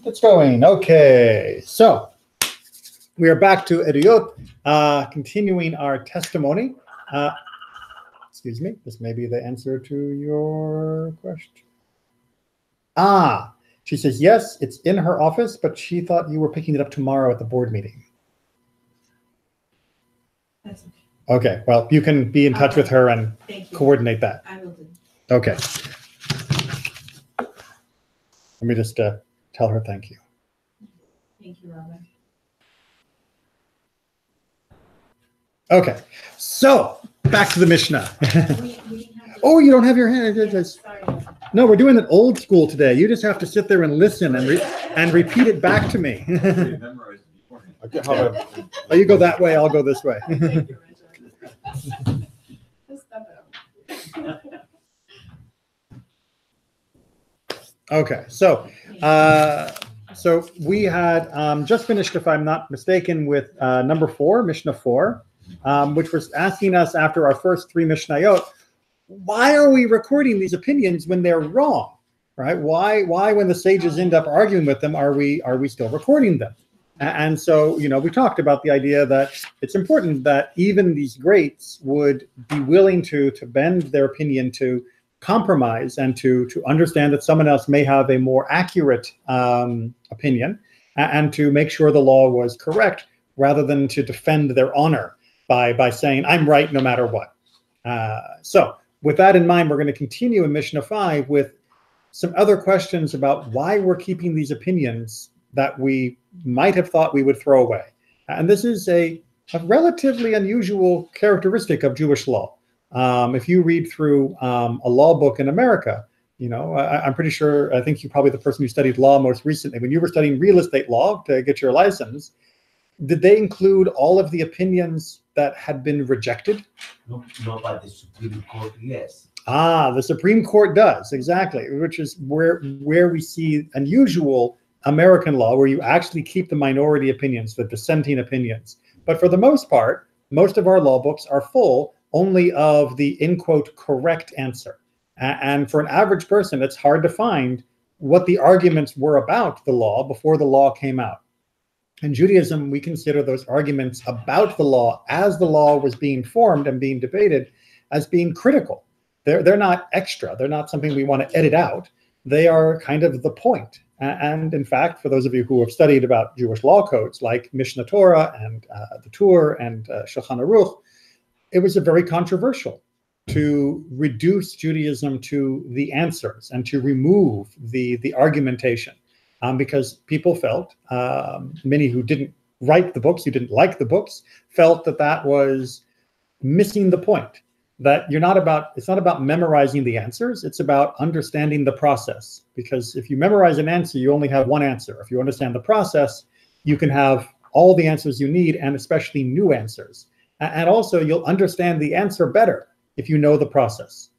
It's going. Okay, so we are back to Eduyot, continuing our testimony. Excuse me, this may be the answer to your question. She says, yes, it's in her office, but she thought you were picking it up tomorrow at the board meeting. That's okay. Okay, well, you can be in touch with her and coordinate that. I will do. Okay. Let me just tell her thank you. Thank you, Robin. Okay, so back to the Mishnah. We Oh, you don't have your hand. sorry. No, we're doing it old school today. You just have to sit there and listen and repeat it back to me. Okay, oh, you go that way, I'll go this way. Thank you, Richard. Just step it up. Okay, so we had just finished, if I'm not mistaken, with number 4, Mishnah 4, which was asking us after our first 3 Mishnayot, why are we recording these opinions when they're wrong, right? Why when the sages end up arguing with them, are we still recording them? And so, we talked about the idea that it's important that even these greats would be willing to bend their opinion to compromise and to understand that someone else may have a more accurate opinion, and to make sure the law was correct rather than to defend their honor by saying, I'm right no matter what. So with that in mind, we're going to continue in Mishnah 5 with some other questions about why we're keeping these opinions that we might have thought we would throw away. And this is a relatively unusual characteristic of Jewish law. If you read through a law book in America, I'm pretty sure, I think you're probably the person who studied law most recently. When you were studying real estate law to get your license, did they include all of the opinions that had been rejected? No, by the Supreme Court, yes. The Supreme Court does, exactly, which is where we see unusual American law, where you actually keep the minority opinions, the dissenting opinions. But for the most part, most of our law books are full only of the, in quote, correct answer. And for an average person, it's hard to find what the arguments were about the law before the law came out. In Judaism, we consider those arguments about the law as the law was being formed and being debated as being critical. They're not extra. They're not something we want to edit out. They are kind of the point. And in fact, for those of you who have studied about Jewish law codes like Mishnah Torah and the Torah and Shulchan Aruch, it was very controversial to reduce Judaism to the answers and to remove the argumentation. Because people felt, many who didn't write the books, who didn't like the books, felt that was missing the point. That it's not about memorizing the answers, it's about understanding the process. Because if you memorize an answer, you only have one answer. If you understand the process, you can have all the answers you need, and especially new answers. And also, you'll understand the answer better if you know the process.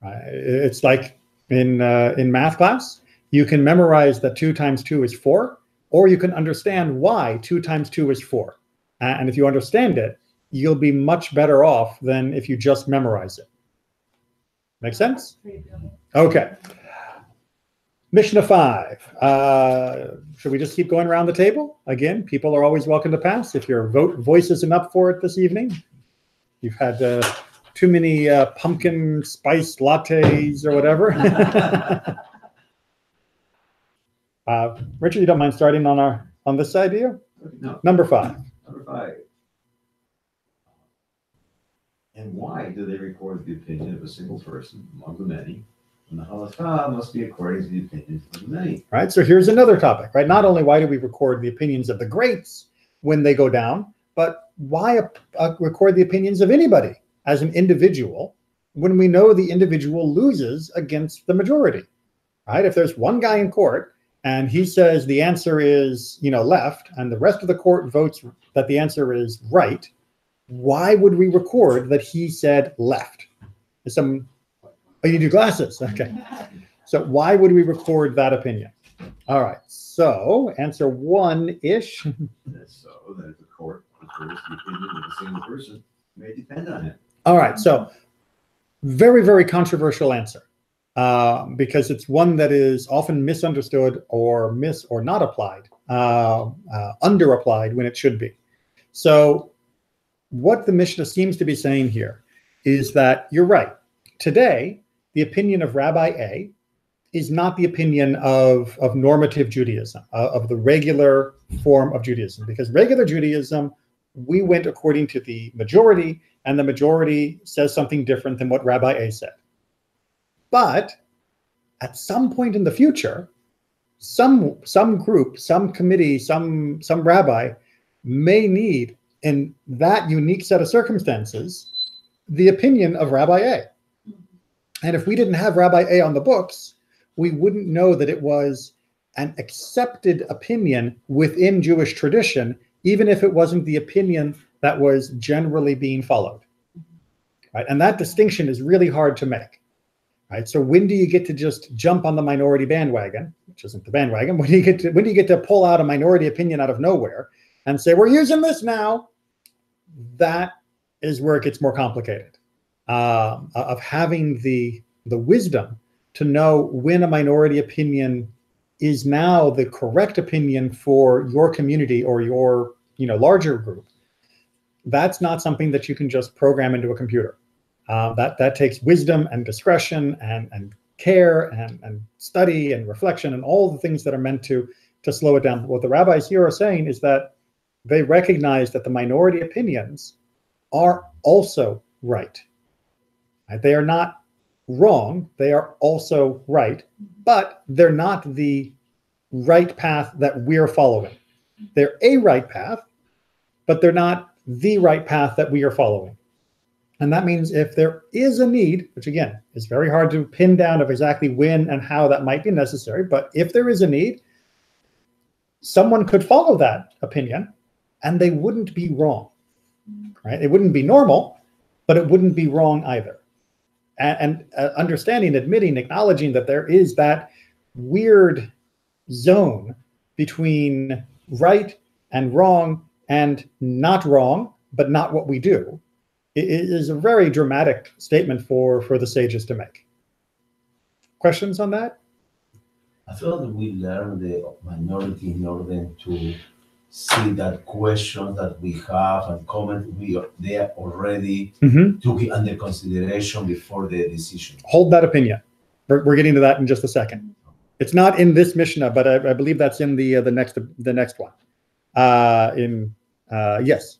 It's like in math class. You can memorize that 2 times 2 is 4, or you can understand why 2 times 2 is 4. And if you understand it, you'll be much better off than if you just memorize it. Make sense? Okay. Mishnah 5. Should we just keep going around the table? Again, people are always welcome to pass. If your voice isn't up for it this evening, you've had too many pumpkin spice lattes or whatever. Richard, you don't mind starting on this side, do you? No. Number 5. Number 5. And why do they record the opinion of a single person among the many, when the halakha must be according to the opinions of the many? Right. So here's another topic. Right. Not only why do we record the opinions of the greats when they go down, but why record the opinions of anybody as an individual when we know the individual loses against the majority? Right. If there's one guy in court and he says the answer is, left, and the rest of the court votes that the answer is right, why would we record that he said left? Oh, you do glasses. Okay. So why would we record that opinion? All right. So answer 1-ish. So that if the court prefers the opinion of a single person, may depend on it. All right. So very, very controversial answer. because it's one that is often misunderstood or not applied, under-applied when it should be. So what the Mishnah seems to be saying here is that you're right. Today, the opinion of Rabbi A is not the opinion of normative Judaism, of the regular form of Judaism, because regular Judaism, we went according to the majority, and the majority says something different than what Rabbi A said. But at some point in the future, some group, some committee, some rabbi may need, in that unique set of circumstances, the opinion of Rabbi A. And if we didn't have Rabbi A on the books, we wouldn't know that it was an accepted opinion within Jewish tradition, even if it wasn't the opinion that was generally being followed. Right? And that distinction is really hard to make. Right? So when do you get to just jump on the minority bandwagon, which isn't the bandwagon? When do you get to pull out a minority opinion out of nowhere and say, we're using this now? That is where it gets more complicated, of having the wisdom to know when a minority opinion is now the correct opinion for your community or your larger group. That's not something that you can just program into a computer. That takes wisdom and discretion and care and study and reflection and all the things that are meant to slow it down. What the rabbis here are saying is that they recognize that the minority opinions are also right. They are not wrong, they are also right, but they're not the right path that we're following. They're a right path, but they're not the right path that we are following. And that means if there is a need, which again is very hard to pin down of exactly when and how that might be necessary, but if there is a need, someone could follow that opinion and they wouldn't be wrong. Right? It wouldn't be normal, but it wouldn't be wrong either. And understanding, admitting, acknowledging that there is that weird zone between right and wrong and not wrong, but not what we do, it is a very dramatic statement for the sages to make. Questions on that? I feel that we learn the minority in order to see that questions that we have and comment, they are already took it under consideration before the decision. Hold that opinion. We're getting to that in just a second. It's not in this Mishnah, but I believe that's in the next one. Yes,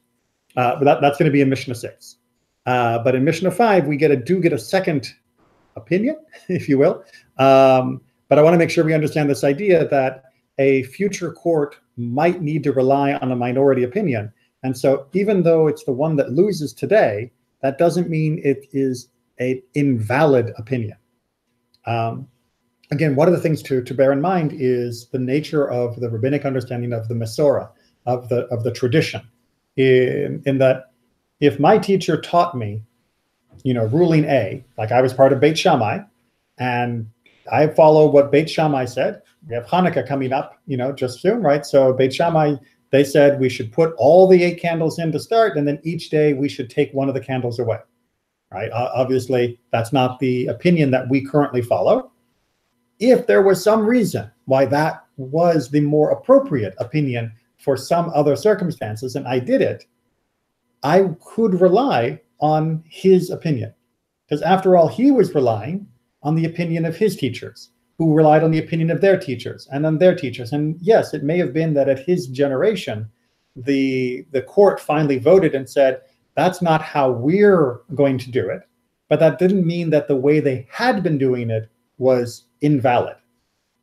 but that's going to be in Mishnah 6. But in Mishnah 5, we do get a second opinion, if you will. But I want to make sure we understand this idea that a future court might need to rely on a minority opinion. And so even though it's the one that loses today, that doesn't mean it is an invalid opinion. Again, one of the things to bear in mind is the nature of the rabbinic understanding of the Masorah, of the tradition, in that if my teacher taught me, ruling A, like I was part of Beit Shammai, and I follow what Beit Shammai said. We have Hanukkah coming up, just soon, right? So Beit Shammai, they said we should put all the 8 candles in to start, and then each day we should take one of the candles away, right? Obviously, that's not the opinion that we currently follow. If there was some reason why that was the more appropriate opinion for some other circumstances, and I did it, I could rely on his opinion. Because after all, he was relying on the opinion of his teachers, who relied on the opinion of their teachers and on their teachers. And yes, it may have been that at his generation, the court finally voted and said, that's not how we're going to do it. But that didn't mean that the way they had been doing it was invalid.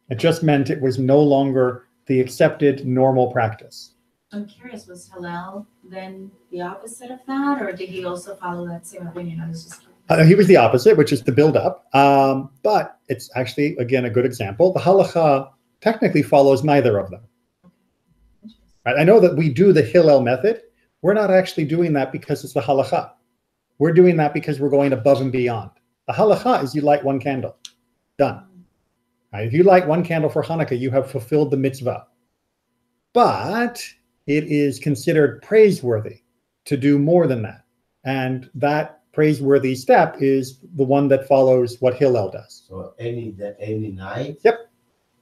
It just meant it was no longer the accepted normal practice. I'm curious, was Hillel then the opposite of that, or did he also follow that same opinion? I was just curious. He was the opposite, which is to build up. But it's actually, again, a good example. The halacha technically follows neither of them. Right? I know that we do the Hillel method. We're not actually doing that because it's the halacha. We're doing that because we're going above and beyond. The halacha is you light one candle. Done. Right? If you light one candle for Hanukkah, you have fulfilled the mitzvah. But it is considered praiseworthy to do more than that. And that praiseworthy step is the one that follows what Hillel does. So any night. Yep.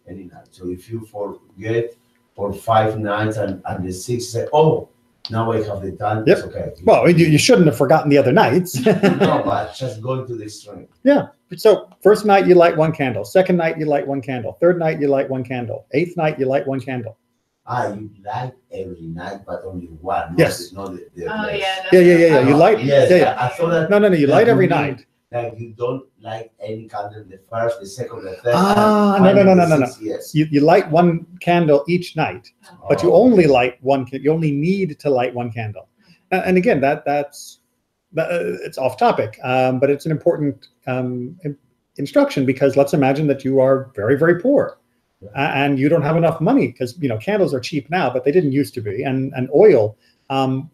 Any night. So if you forget for 5 nights and the 6th say, oh, now I have the time. Yep. It's okay. Well, you shouldn't have forgotten the other nights. No, but just going to the extreme. Yeah. So first night you light one candle. Second night you light one candle. Third night you light one candle. Eighth night you light one candle. You light every night, but only one. Yes. Not the Oh, yeah. Yeah. You light. Yes. Yeah. I thought that. No. You light every mean, night. Like you don't light any candle the first, the second, the third. No. Yes. You light one candle each night, but you only light one. You only need to light one candle. And again, that's it's off topic, but it's an important instruction, because let's imagine that you are very, very poor, and you don't have enough money, because candles are cheap now, but they didn't used to be, and oil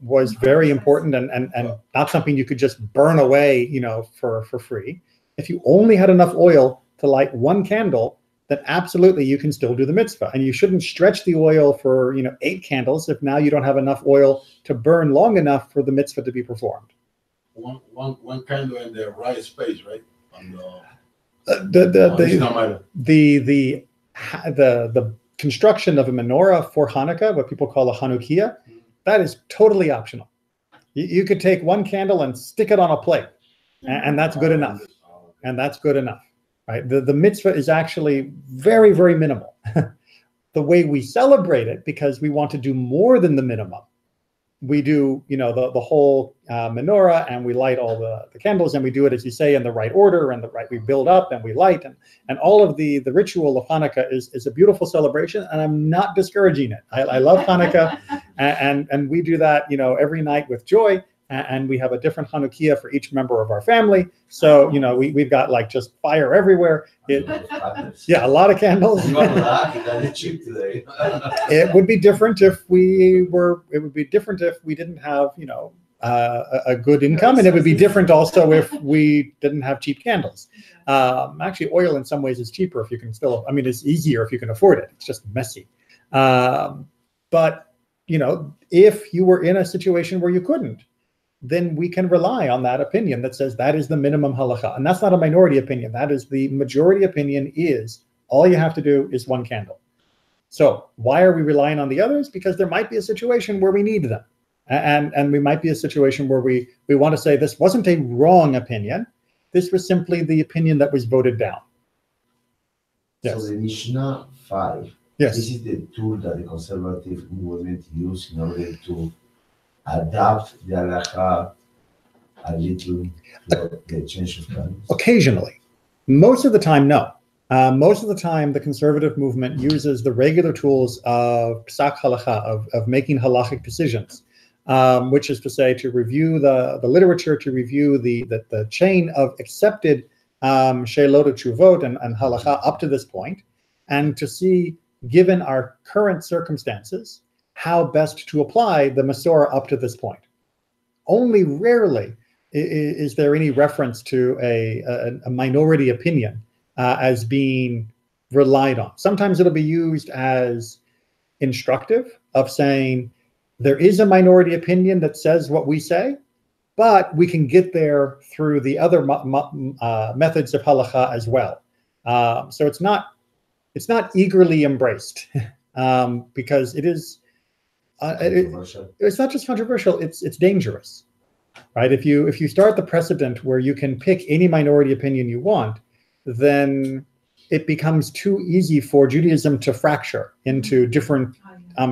was very important and not something you could just burn away, for free. If you only had enough oil to light one candle, then absolutely you can still do the mitzvah. And you shouldn't stretch the oil for 8 candles if now you don't have enough oil to burn long enough for the mitzvah to be performed. One candle in the right space, right? On The construction of a menorah for Hanukkah, what people call a Hanukkah, that is totally optional. You could take one candle and stick it on a plate, and that's good enough. And that's good enough, right? The mitzvah is actually very, very minimal. The way we celebrate it, because we want to do more than the minimum, we do, the whole menorah, and we light all the candles, and we do it, as you say, in the right order, and we build up and we light, and all of the ritual of Hanukkah is a beautiful celebration, and I'm not discouraging it. I love Hanukkah, and we do that, every night with joy, and we have a different Hanukkah for each member of our family. So, we've got just fire everywhere. Yeah, a lot of candles. It would be different if we didn't have, a good income, and it would be different also if we didn't have cheap candles. Actually, oil in some ways is cheaper if you can it's easier if you can afford it. It's just messy. But, if you were in a situation where you couldn't, then we can rely on that opinion that says that is the minimum halacha. And that's not a minority opinion. That is the majority opinion, is all you have to do is one candle. So why are we relying on the others? Because there might be a situation where we need them. And we might be a situation where we want to say this wasn't a wrong opinion. This was simply the opinion that was voted down. Yes. So the Mishnah 5. Yes. This is the tool that the conservative movement use in order to adapt the halacha a little to the change of times. Occasionally. Most of the time, no. Most of the time, the conservative movement uses the regular tools of psak halacha, of making halachic decisions, which is to say, to review the literature, to review the chain of accepted she'elot tshuvot and halacha up to this point, and to see, given our current circumstances, how best to apply the Masorah up to this point. Only rarely is there any reference to a minority opinion as being relied on. Sometimes it'll be used as instructive, of saying there is a minority opinion that says what we say, but we can get there through the other methods of halacha as well. So it's not eagerly embraced because it is. It's not just controversial; it's dangerous, right? If you start the precedent where you can pick any minority opinion you want, then it becomes too easy for Judaism to fracture into different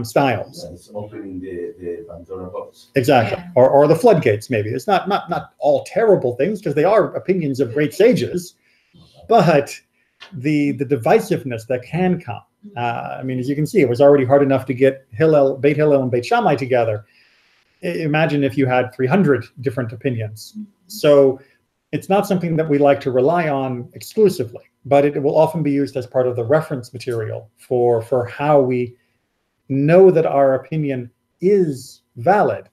styles. Yeah, it's opening the Pandora box. Exactly, Yeah. or the floodgates. Maybe it's not all terrible things, because they are opinions of great sages, but the divisiveness that can come. As you can see, it was already hard enough to get Beit Hillel and Beit Shammai together. Imagine if you had 300 different opinions. So it's not something that we like to rely on exclusively, but it will often be used as part of the reference material for how we know that our opinion is valid,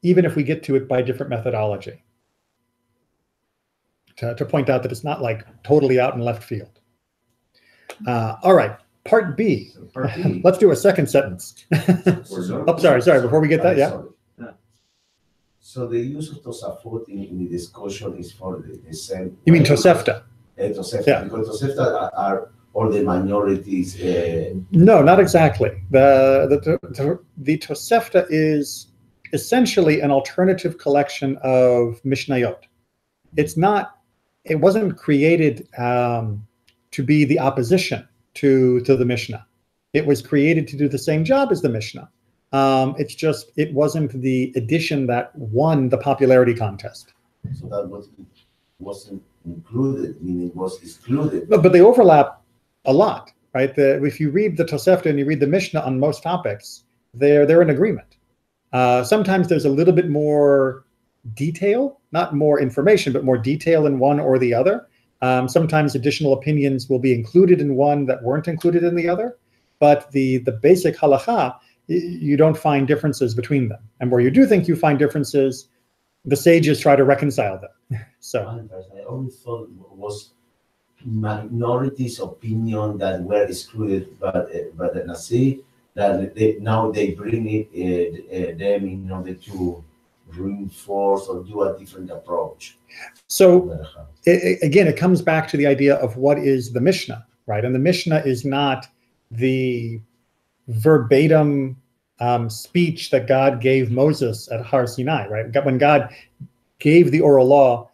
even if we get to it by different methodology. To point out that it's not totally out in left field. All right. Part B. So part B. Let's do a second sentence. Oh, sorry. Before we get that, yeah. So the use of Tosafot in the discussion is for the same. You mean Tosefta? Tosefta, Yeah. because Tosefta are all the minorities. No, not exactly. The Tosefta is essentially an alternative collection of Mishnayot. It wasn't created to be the opposition to the Mishnah. It was created to do the same job as the Mishnah. It's just, it wasn't the edition that won the popularity contest. So that wasn't included, meaning it was excluded. But they overlap a lot, right? If you read the Tosefta and you read the Mishnah on most topics, they're in agreement. Sometimes there's a little bit more detail, not more information, but more detail in one or the other. Sometimes additional opinions will be included in one that weren't included in the other. But the basic halakha, you don't find differences between them. And where you do think you find differences, the sages try to reconcile them. So I always thought it was minorities' opinion that were excluded by the Nasi, that now they bring it them in order to reinforce or do a different approach. So again, it comes back to the idea of what is the Mishnah, right? And the Mishnah is not the verbatim speech that God gave Moses at Har Sinai, right? When God gave the oral law,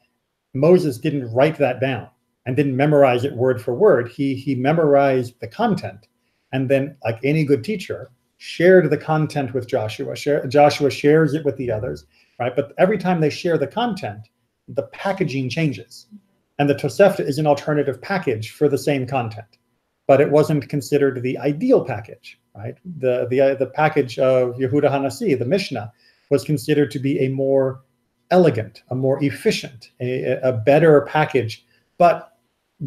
Moses didn't write that down and didn't memorize it word for word. He memorized the content, and then, like any good teacher, shared the content with Joshua. Joshua shares it with the others, right? But every time they share the content, the packaging changes. And the Tosefta is an alternative package for the same content. But it wasn't considered the ideal package, right? The package of Yehuda Hanasi, the Mishnah, was considered to be a more elegant, a more efficient, a better package, but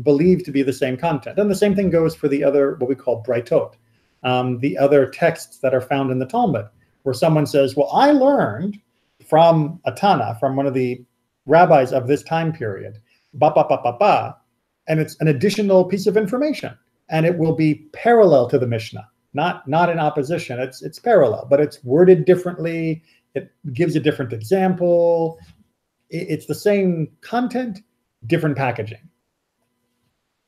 believed to be the same content. And the same thing goes for the other, what we call Braitot, the other texts that are found in the Talmud, where someone says, well, I learned from a Tana, from one of the rabbis of this time period, and it's an additional piece of information. And it will be parallel to the Mishnah, not in opposition. It's parallel, but it's worded differently. It gives a different example. It's the same content, different packaging.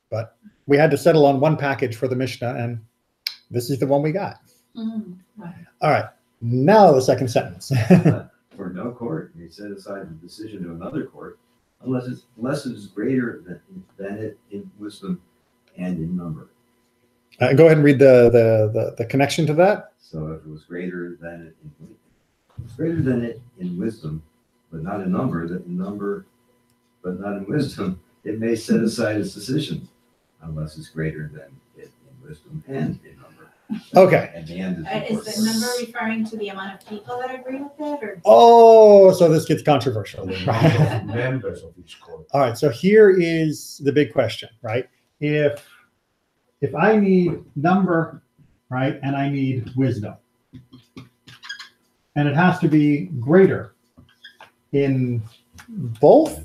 But we had to settle on one package for the Mishnah, and this is the one we got. Right. All right, now the second sentence. For no court may set aside the decision of another court unless it is greater than it in wisdom and in number. Go ahead and read the connection to that. So if it was greater than it in wisdom, but not in number, but not in wisdom, it may set aside its decision unless it's greater than it in wisdom and in number. Okay. And the end Is the number referring to the amount of people that agree with it, or? Oh, so this gets controversial. The number of members of each court. All right, so here is the big question, right? If I need number, right, and I need wisdom, and it has to be greater in both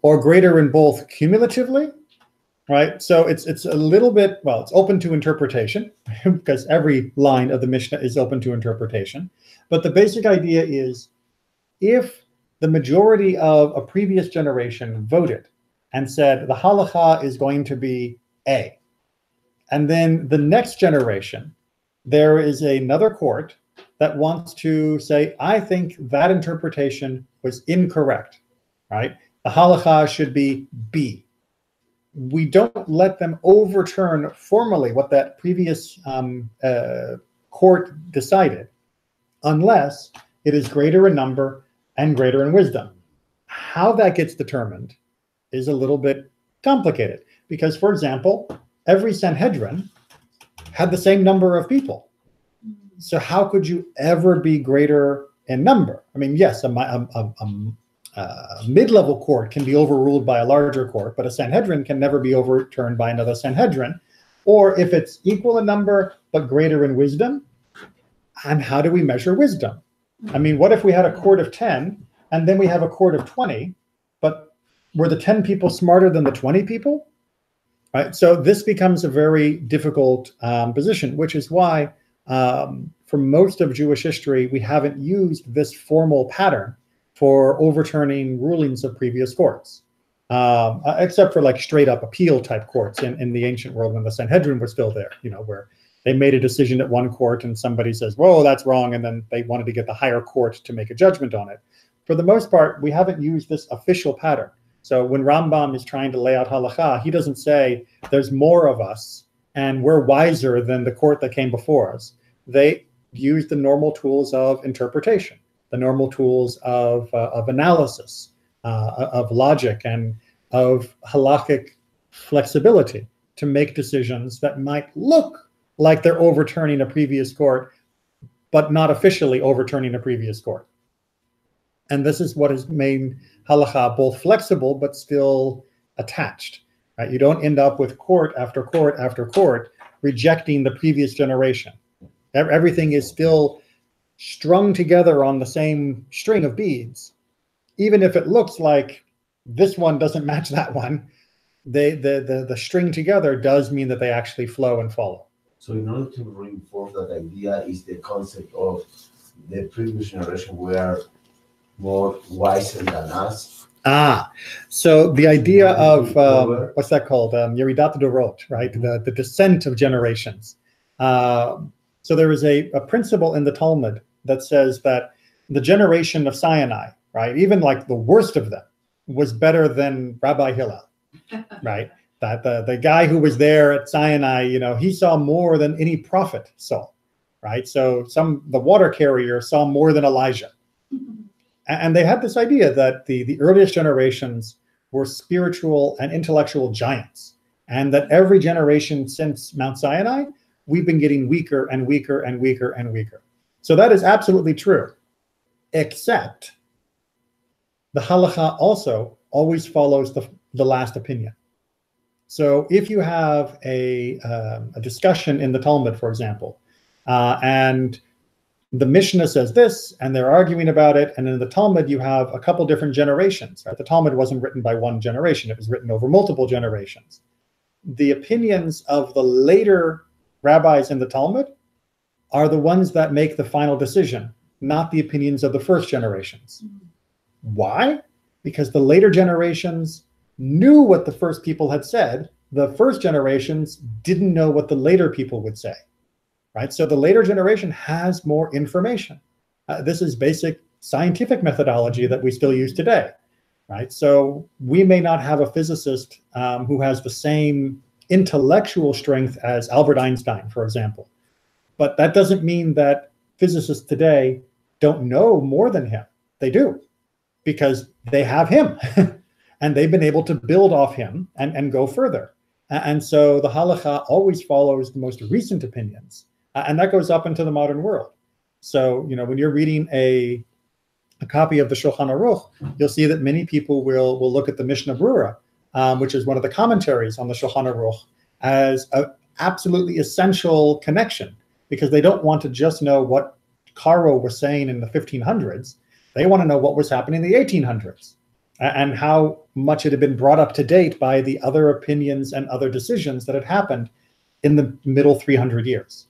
or greater in both cumulatively, right? So it's a little bit, well, it's open to interpretation because every line of the Mishnah is open to interpretation. But the basic idea is if the majority of a previous generation voted and said the halakha is going to be A, and then the next generation, there is another court that wants to say, I think that interpretation was incorrect, right? The halakha should be B. We don't let them overturn formally what that previous court decided, unless it is greater in number and greater in wisdom. How that gets determined is a little bit complicated because, for example, every Sanhedrin had the same number of people. So how could you ever be greater in number? I mean, yes, a mid-level court can be overruled by a larger court, but a Sanhedrin can never be overturned by another Sanhedrin. Or if it's equal in number, but greater in wisdom, and how do we measure wisdom? I mean, what if we had a court of 10, and then we have a court of 20, but were the 10 people smarter than the 20 people? Right? So this becomes a very difficult position, which is why for most of Jewish history, we haven't used this formal pattern for overturning rulings of previous courts, except for like straight up appeal type courts in the ancient world when the Sanhedrin was still there, where they made a decision at one court and somebody says, whoa, that's wrong. And then they wanted to get the higher court to make a judgment on it. For the most part, we haven't used this official pattern. So when Rambam is trying to lay out halakha, he doesn't say there's more of us and we're wiser than the court that came before us. They use the normal tools of interpretation, the normal tools of analysis, of logic, and of halakhic flexibility to make decisions that might look like they're overturning a previous court, but not officially overturning a previous court. And this is what has made halakha both flexible, but still attached. Right? You don't end up with court after court after court rejecting the previous generation. Everything is still strung together on the same string of beads. Even if it looks like this one doesn't match that one, the string together does mean that they actually flow and follow. So in order to reinforce that idea is the concept of the previous generation were more wiser than us. So the idea of, what's that called? Yeridat Dorot, right? The descent of generations. So there is a principle in the Talmud that says that the generation of Sinai, right, even like the worst of them, was better than Rabbi Hillel, right? That the guy who was there at Sinai, he saw more than any prophet saw, right? So the water carrier saw more than Elijah. And they had this idea that the earliest generations were spiritual and intellectual giants, and that every generation since Mount Sinai, we've been getting weaker and weaker and weaker and weaker. So that is absolutely true, except the halakha also always follows the last opinion. So if you have a discussion in the Talmud, for example, and the Mishnah says this, and they're arguing about it, and in the Talmud you have a couple different generations. Right? The Talmud wasn't written by one generation, it was written over multiple generations. The opinions of the later rabbis in the Talmud are the ones that make the final decision, not the opinions of the first generations. Why? Because the later generations knew what the first people had said. The first generations didn't know what the later people would say. Right? So the later generation has more information. This is basic scientific methodology that we still use today. Right? So we may not have a physicist who has the same intellectual strength as Albert Einstein, for example. But that doesn't mean that physicists today don't know more than him. They do, because they have him. And they've been able to build off him and go further. And so the halakha always follows the most recent opinions. And that goes up into the modern world. So, when you're reading a copy of the Shulchan Aruch, you'll see that many people will look at the Mishnah Brura, which is one of the commentaries on the Shulchan Aruch, as an absolutely essential connection, because they don't want to just know what Caro was saying in the 1500s. They want to know what was happening in the 1800s and how much it had been brought up to date by the other opinions and other decisions that had happened in the middle 300 years.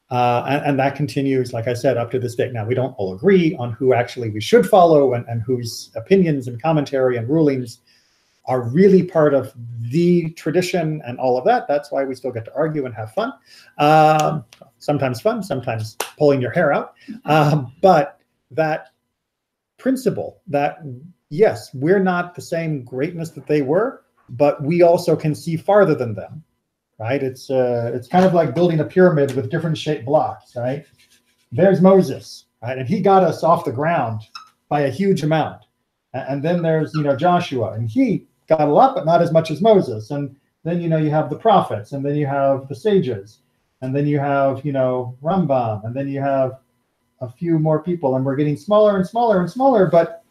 And that continues, like I said, up to this day. Now, we don't all agree on who actually we should follow and whose opinions and commentary and rulings are really part of the tradition and all of that. That's why we still get to argue and have fun. Sometimes fun, sometimes pulling your hair out. But that principle that, yes, we're not the same greatness that they were, but we also can see farther than them. Right? It's kind of like building a pyramid with different shaped blocks, right? There's Moses, right? And he got us off the ground by a huge amount. And then there's, Joshua, and he got a lot, but not as much as Moses. And then, you have the prophets, and then you have the sages, and then you have, Rambam, and then you have a few more people, and we're getting smaller and smaller and smaller, but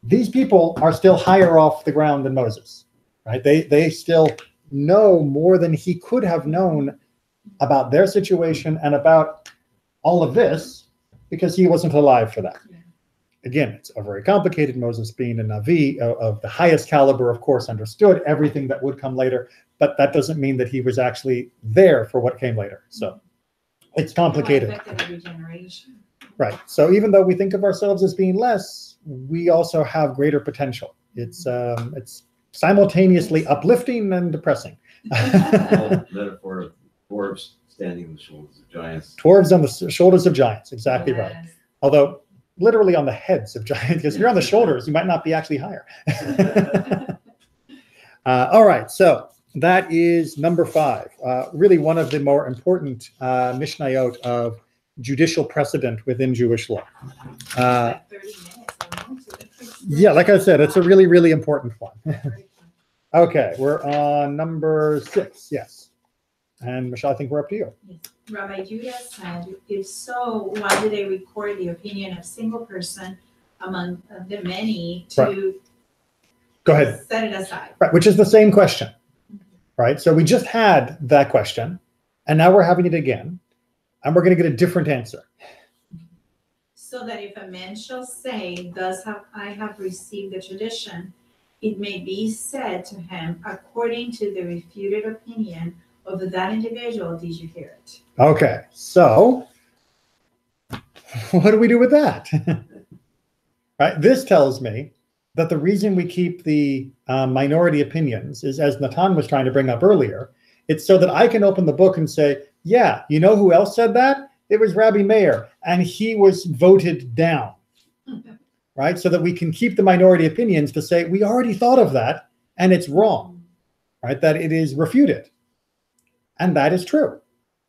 these people are still higher off the ground than Moses, right? They still know more than he could have known about their situation and about all of this, because he wasn't alive for that. Again, it's a very complicated. Moses, being a Navi of the highest caliber, of course, understood everything that would come later, but that doesn't mean that he was actually there for what came later. So it's complicated. It affected every generation. Right. So even though we think of ourselves as being less, we also have greater potential. It's simultaneously uplifting and depressing. Metaphor of dwarves standing on the shoulders of giants. Dwarves on the shoulders of giants. Exactly right. Yes. Although literally on the heads of giants, because if you're on the shoulders, you might not be actually higher. All right. So that is number 5. Really one of the more important Mishnayot of judicial precedent within Jewish law. Like 30 minutes almost. Yeah, like I said, it's a really, really important one. Okay, we're on number 6. Yes. And Michelle, I think we're up to you. Yes. Rabbi Judah said, if so, why do they record the opinion of a single person among the many to Go ahead. set it aside? Right, which is the same question, right? So we just had that question, and now we're having it again, and we're going to get a different answer. So that if a man shall say, thus have I have received the tradition, it may be said to him, according to the refuted opinion of that individual, did you hear it? Okay, so what do we do with that? Right, this tells me that the reason we keep the minority opinions is, as Natan was trying to bring up earlier, it's so that I can open the book and say, yeah, you know who else said that? It was Rabbi Meir, and he was voted down, right? So that we can keep the minority opinions to say, we already thought of that, and it's wrong, right? That it is refuted. And that is true,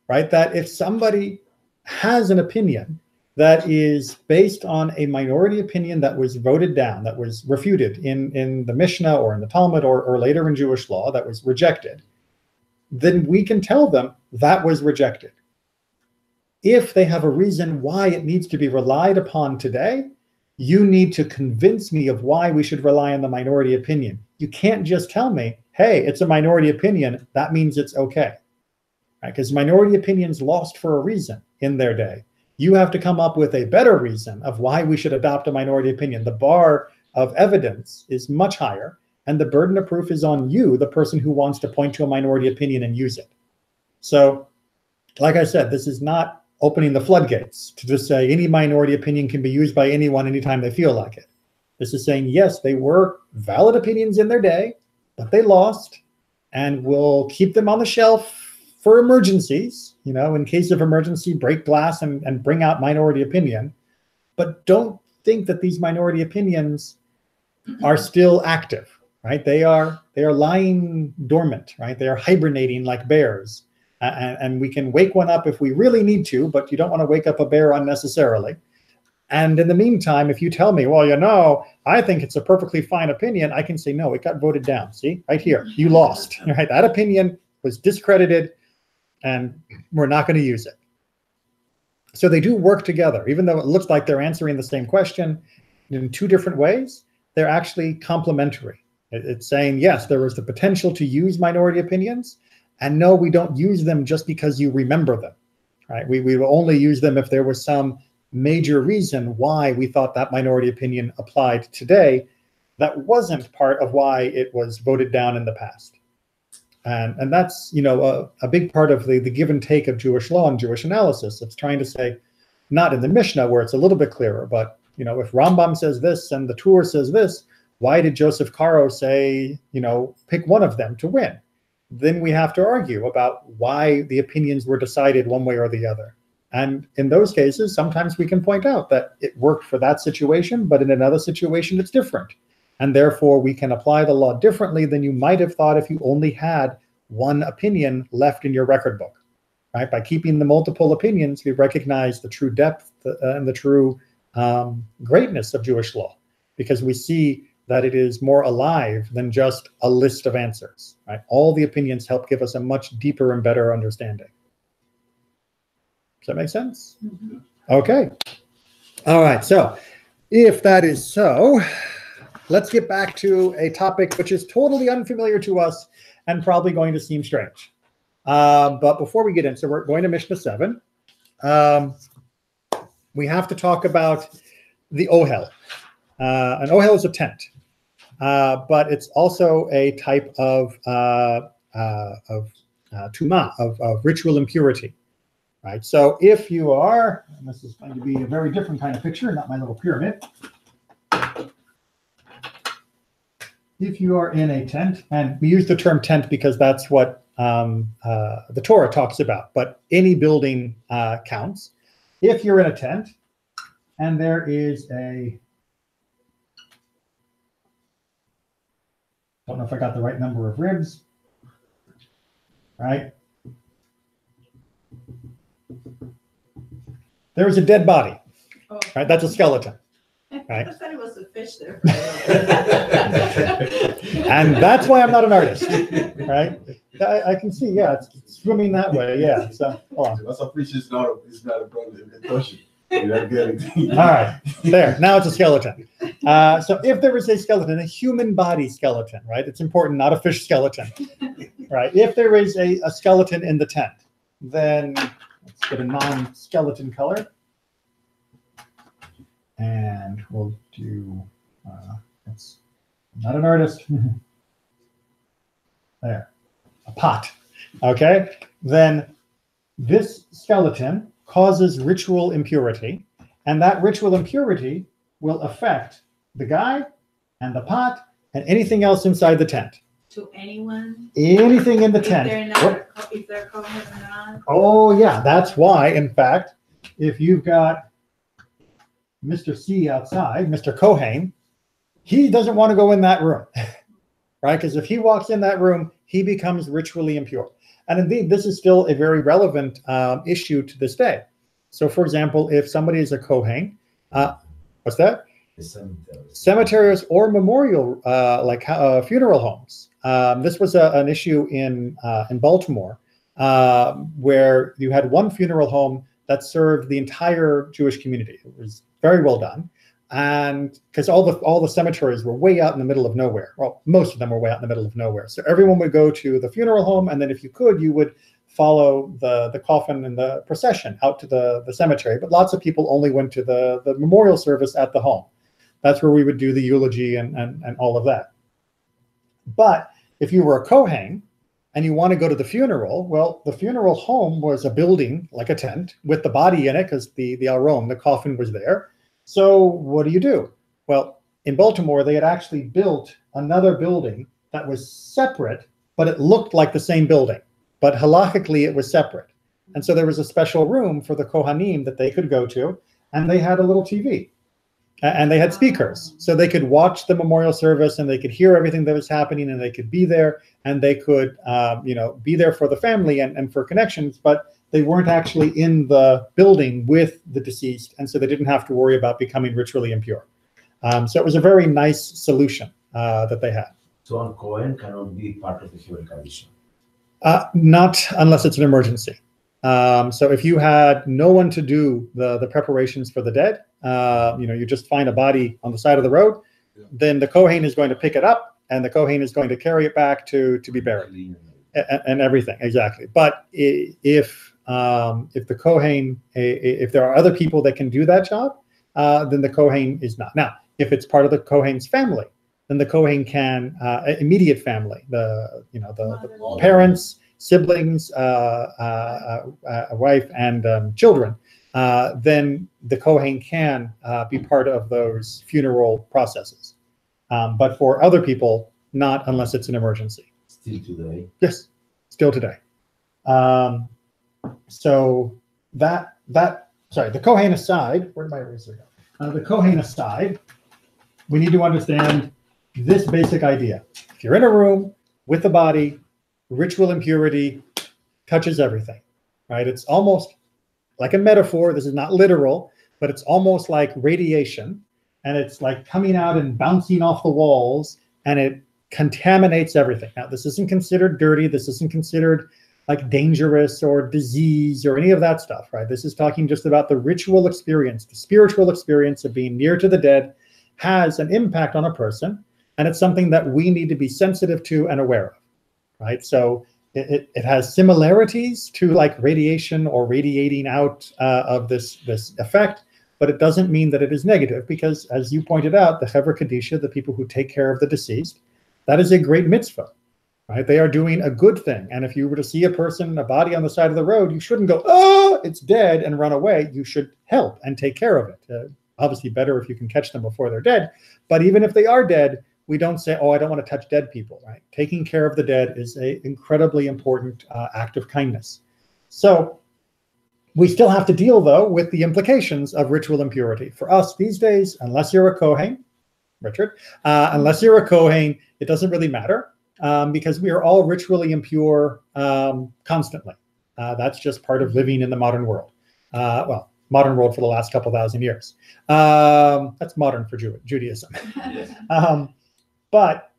right? That if somebody has an opinion that is based on a minority opinion that was voted down, that was refuted in the Mishnah or in the Talmud or later in Jewish law, that was rejected, then we can tell them that was rejected. If they have a reason why it needs to be relied upon today, you need to convince me of why we should rely on the minority opinion. You can't just tell me, hey, it's a minority opinion, that means it's okay. Right? Because minority opinions lost for a reason in their day. You have to come up with a better reason of why we should adopt a minority opinion. The bar of evidence is much higher, and the burden of proof is on you, the person who wants to point to a minority opinion and use it. So, like I said, this is not opening the floodgates to just say any minority opinion can be used by anyone anytime they feel like it. This is saying, yes, they were valid opinions in their day, but they lost, and we'll keep them on the shelf for emergencies, you know, in case of emergency, break glass and bring out minority opinion. But don't think that these minority opinions are still active, right? They are lying dormant, right? They are hibernating like bears. And we can wake one up if we really need to, but you don't want to wake up a bear unnecessarily. And in the meantime, if you tell me, well, you know, I think it's a perfectly fine opinion, I can say, no, it got voted down. See, right here, you lost, right? That opinion was discredited, and we're not going to use it. So they do work together. Even though it looks like they're answering the same question in 2 different ways, they're actually complementary. It's saying, yes, there is the potential to use minority opinions, and no, we don't use them just because you remember them, right? We will only use them if there was some major reason why we thought that minority opinion applied today that wasn't part of why it was voted down in the past. And that's, you know, a big part of the give and take of Jewish law and Jewish analysis. It's trying to say, not in the Mishnah where it's a little bit clearer, but, you know, if Rambam says this and the Tur says this, why did Joseph Caro say, you know, pick one of them to win? Then we have to argue about why the opinions were decided one way or the other. And in those cases, sometimes we can point out that it worked for that situation, but in another situation, it's different. And therefore, we can apply the law differently than you might have thought if you only had one opinion left in your record book. Right? By keeping the multiple opinions, we recognize the true depth and the true greatness of Jewish law, because we see that it is more alive than just a list of answers. Right? All the opinions help give us a much deeper and better understanding. Does that make sense? Mm-hmm. Okay. All right. So if that is so, let's get back to a topic which is totally unfamiliar to us and probably going to seem strange. But before we get in, so we're going to Mishnah 7. We have to talk about the ohel. An ohel is a tent, but it's also a type of tumah, of ritual impurity. right? So if you are, and this is going to be a very different kind of picture, not my little pyramid. If you are in a tent, and we use the term tent because that's what the Torah talks about, but any building counts. If you're in a tent and there is a, don't know if I got the right number of ribs, right? There is a dead body, right? That's a skeleton, right? I thought it was a fish there. And that's why I'm not an artist, right? I can see, yeah, it's swimming that way, yeah. So, hold on. That's a fish is not a problem. It touches you. You're not getting. All right, there. Now it's a skeleton. So if there is a skeleton, a human body skeleton, right? It's important, not a fish skeleton, right? If there is a skeleton in the tent, then let's get a non-skeleton color. And we'll do, it's not an artist. There, a pot, okay? Then this skeleton causes ritual impurity, and that ritual impurity will affect the guy and the pot and anything else inside the tent. To anyone? Anything in the tent. If they're Kohen or not? Oh, yeah, that's why, in fact, if you've got Mr. C outside, Mr. Kohen, he doesn't want to go in that room, right? Because if he walks in that room, he becomes ritually impure. And indeed, this is still a very relevant issue to this day. So, for example, if somebody is a Kohen, what's that? Cemeteries or memorial, like funeral homes. This was an issue in Baltimore, where you had one funeral home that served the entire Jewish community. It was very well done, and because all the cemeteries were way out in the middle of nowhere. Well, most of them were way out in the middle of nowhere. So everyone would go to the funeral home, and then if you could, you would follow the coffin and the procession out to the cemetery. But lots of people only went to the memorial service at the home. That's where we would do the eulogy and all of that. But if you were a Kohen and you want to go to the funeral, well, the funeral home was a building, like a tent, with the body in it, because the aron, the coffin, was there. So what do? Well, in Baltimore, they had actually built another building that was separate, but it looked like the same building. But halakhically, it was separate. And so there was a special room for the Kohanim that they could go to, and they had a little TV. And they had speakers, so they could watch the memorial service, and they could hear everything that was happening, and they could be there, and they could, be there for the family and for connections, but they weren't actually in the building with the deceased, and so they didn't have to worry about becoming ritually impure. So it was a very nice solution that they had. So a Kohen cannot be part of the Hebrew tradition? Not unless it's an emergency. So if you had no one to do the preparations for the dead, you just find a body on the side of the road, then the Kohen is going to pick it up, and the Kohen is going to carry it back to be buried and everything. Exactly. But if the Kohen, if there are other people that can do that job, then the Kohen is not. Now, if it's part of the Kohen's family, then the Kohen can, immediate family, the parents, siblings, a wife, and children, then the Kohen can be part of those funeral processes. But for other people, not unless it's an emergency. Still today? Yes, still today. So the Kohen aside, where did my eraser go? The Kohen aside, we need to understand this basic idea. If you're in a room with the body, ritual impurity touches everything, right? It's almost like a metaphor. This is not literal, but it's almost like radiation, and it's like coming out and bouncing off the walls, and it contaminates everything. Now, this isn't considered dirty. This isn't considered like dangerous or disease or any of that stuff, right? This is talking just about the ritual experience, the spiritual experience of being near to the dead has an impact on a person, and it's something that we need to be sensitive to and aware of, right? So it has similarities to like radiation or radiating out of this effect, but it doesn't mean that it is negative, because as you pointed out, the Chevra Kadisha, the people who take care of the deceased, that is a great mitzvah, right? They are doing a good thing. And if you were to see a person, a body on the side of the road, you shouldn't go, oh, it's dead, and run away. You should help and take care of it. Obviously better if you can catch them before they're dead. But even if they are dead, we don't say, oh, I don't want to touch dead people, right? Taking care of the dead is an incredibly important act of kindness. So we still have to deal, though, with the implications of ritual impurity. For us these days, unless you're a Kohen, Richard, unless you're a Kohen, it doesn't really matter because we are all ritually impure constantly. That's just part of living in the modern world. Well, modern world for the last couple thousand years. That's modern for Judaism. But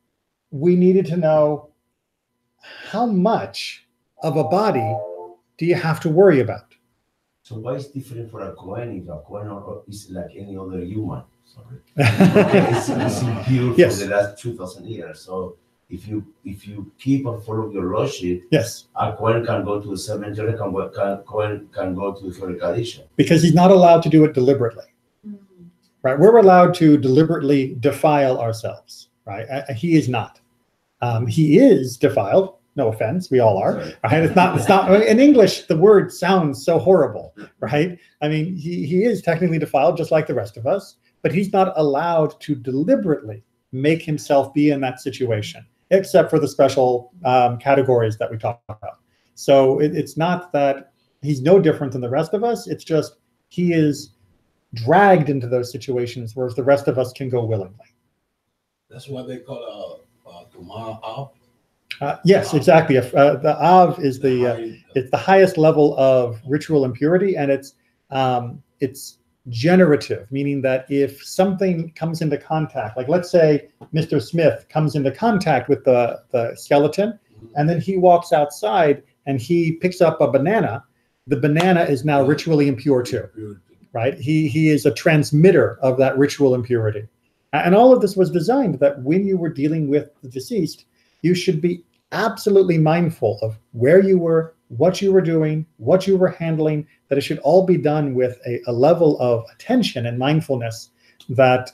we needed to know how much of a body do you have to worry about? So why is different for a Kohen if a Kohen is like any other human? Sorry. It's impure Yes. for the last 2,000 years. So if you keep and follow your lordship, Yes. a Kohen can go to the cemetery, Kohen can go to the Holy Kaddish. Because he's not allowed to do it deliberately. Right? We're allowed to deliberately defile ourselves, right? He is not. He is defiled. No offense, we all are, right? It's not, in English, the word sounds so horrible, right? I mean, he is technically defiled just like the rest of us, but he's not allowed to deliberately make himself be in that situation, except for the special categories that we talked about. So it's not that he's no different than the rest of us, it's just he is dragged into those situations, whereas the rest of us can go willingly. That's what they call a Tumah Av. Yes, exactly. The Av is it's the highest level of ritual impurity, and it's generative, meaning that if something comes into contact, like let's say Mr. Smith comes into contact with the skeleton, and then he walks outside and he picks up a banana, the banana is now ritually impure too, right? He is a transmitter of that ritual impurity. And all of this was designed that when you were dealing with the deceased, you should be absolutely mindful of where you were, what you were doing, what you were handling, that it should all be done with a level of attention and mindfulness that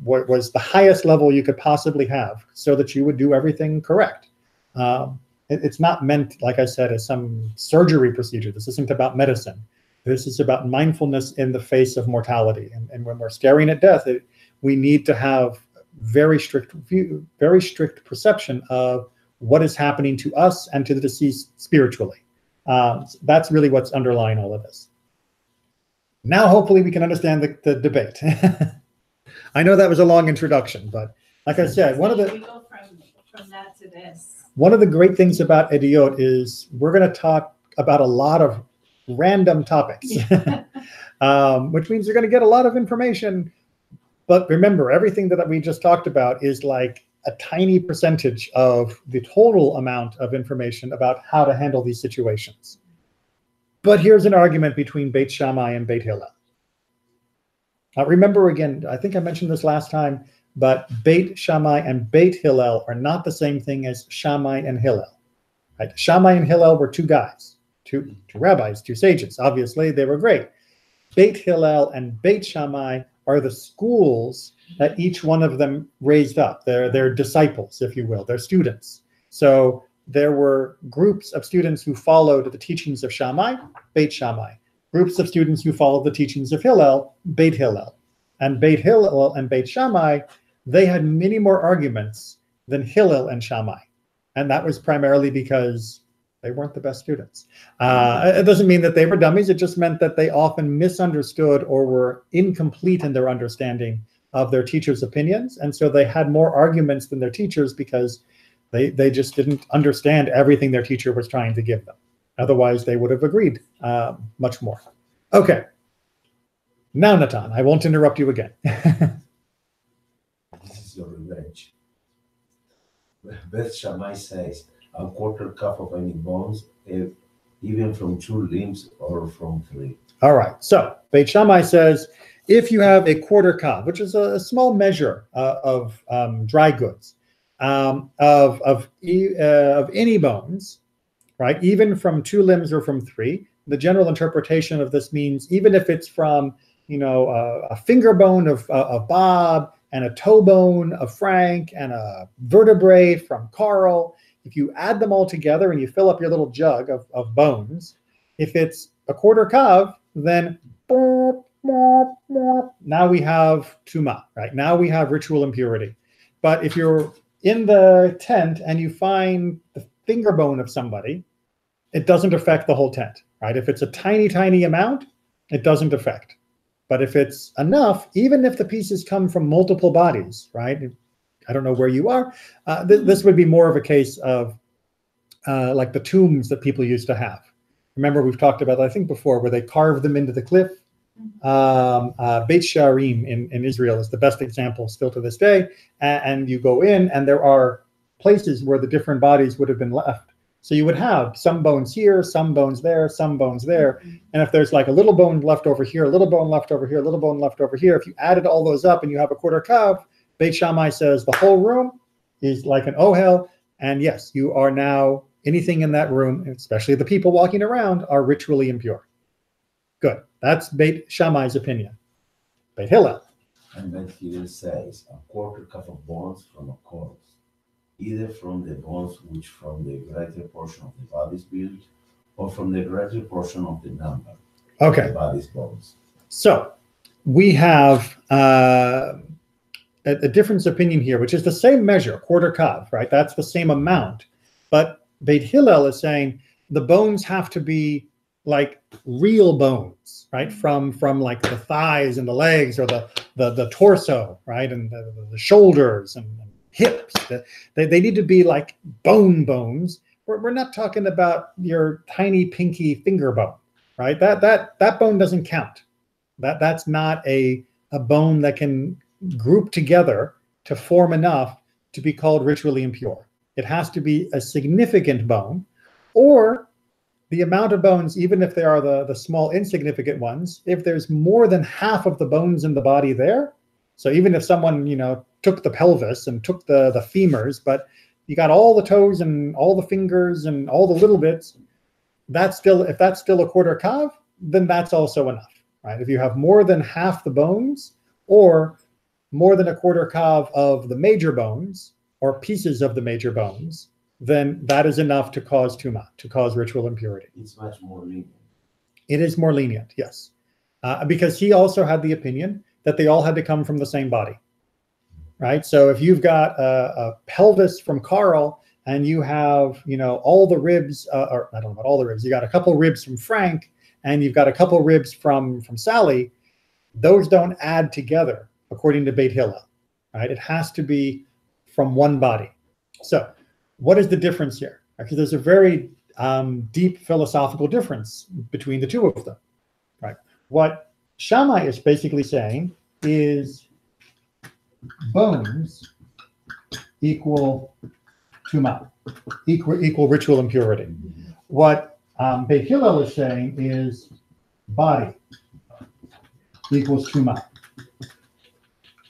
was the highest level you could possibly have so that you would do everything correct. It's not meant, like I said, as some surgery procedure. This isn't about medicine. This is about mindfulness in the face of mortality. And when we're staring at death, we need to have very strict perception of what is happening to us and to the deceased spiritually. That's really what's underlying all of this. Now, hopefully, we can understand the debate. I know that was a long introduction, but like I said, We go from that to this. one of the great things about Eduyot is we're going to talk about a lot of random topics, which means you're going to get a lot of information. But remember, everything that we just talked about is like a tiny percentage of the total amount of information about how to handle these situations. But here's an argument between Beit Shammai and Beit Hillel. Remember, again, I think I mentioned this last time, but Beit Shammai and Beit Hillel are not the same thing as Shammai and Hillel. Right? Shammai and Hillel were two guys, two rabbis, two sages. Obviously, they were great. Beit Hillel and Beit Shammai are the schools that each one of them raised up. They're disciples, if you will. They're students. So there were groups of students who followed the teachings of Shammai, Beit Shammai. Groups of students who followed the teachings of Hillel, Beit Hillel. And Beit Hillel and Beit Shammai, they had many more arguments than Hillel and Shammai. And that was primarily because they weren't the best students. It doesn't mean that they were dummies. It just meant that they often misunderstood or were incomplete in their understanding of their teachers' opinions. And so they had more arguments than their teachers because they just didn't understand everything their teacher was trying to give them. Otherwise, they would have agreed much more. Okay. Now, Natan, I won't interrupt you again. This is your revenge. Beth Shammai says, a quarter cup of any bones, even from 2 limbs or from 3. All right. So Beit Shammai says, if you have a quarter cup, which is a small measure of dry goods, of any bones, right, even from 2 limbs or from 3, the general interpretation of this means even if it's from, a finger bone of Bob and a toe bone of Frank and a vertebrae from Carl, if you add them all together and you fill up your little jug of bones, if it's a quarter kav, then now we have tuma, right? Now we have ritual impurity. But if you're in the tent and you find the finger bone of somebody, it doesn't affect the whole tent, right? If it's a tiny, tiny amount, it doesn't affect. But if it's enough, even if the pieces come from multiple bodies, right? I don't know where you are. This would be more of a case of like the tombs that people used to have. Remember, we've talked about, I think before, where they carved them into the cliff. Beit Sharim in Israel is the best example still to this day. And you go in and there are places where the different bodies would have been left. So you would have some bones here, some bones there, some bones there. And if there's like a little bone left over here, a little bone left over here, a little bone left over here, if you added all those up and you have a quarter kav, Beit Shammai says the whole room is like an ohel. And yes, you are now, anything in that room, especially the people walking around, are ritually impure. Good. That's Beit Shammai's opinion. Beit Hillel. And Beit Hillel says a quarter cup of bones from a corpse, either from the bones which from the greater portion of the body is built, or from the greater portion of the number of the body's bones. So we have a difference opinion here, which is the same measure, quarter kav, right? That's the same amount. But Beit Hillel is saying the bones have to be like real bones, right? From like the thighs and the legs, or the torso, right? And the shoulders and hips. They need to be like bones. We're not talking about your tiny pinky finger bone, right? That bone doesn't count. That's not a bone that can group together to form enough to be called ritually impure. It has to be a significant bone, or the amount of bones, even if they are the small insignificant ones, if there's more than half of the bones in the body there, so even if someone, took the pelvis and took the femurs, but you got all the toes and all the fingers and all the little bits, if that's still a quarter kav, then that's also enough, right? If you have more than half the bones, or more than a quarter kav of the major bones, or pieces of the major bones, then that is enough to cause tuma, to cause ritual impurity. It's much more lenient. It is more lenient, yes. Because he also had the opinion that they all had to come from the same body, right? So if you've got a pelvis from Carl and you have, all the ribs, or I don't know about all the ribs, you got a couple ribs from Frank and you've got a couple ribs from Sally, those don't add together according to Beit Hillel, right? It has to be from one body. So what is the difference here? Because there's a very deep philosophical difference between the two of them, right? What Shammai is basically saying is bones equal tuma, equal ritual impurity. What Beit Hillel is saying is body equals tuma,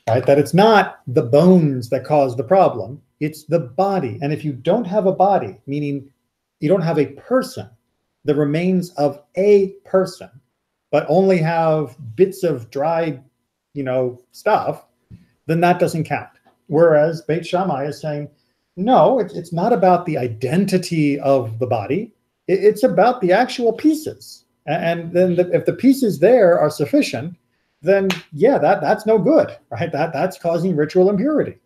right? That it's not the bones that cause the problem, it's the body. And if you don't have a body, meaning you don't have a person, the remains of a person, but only have bits of dried, stuff, then that doesn't count. Whereas Beit Shammai is saying, no, it's not about the identity of the body. It's about the actual pieces. And then if the pieces there are sufficient, then yeah, that's no good, right? That's causing ritual impurity.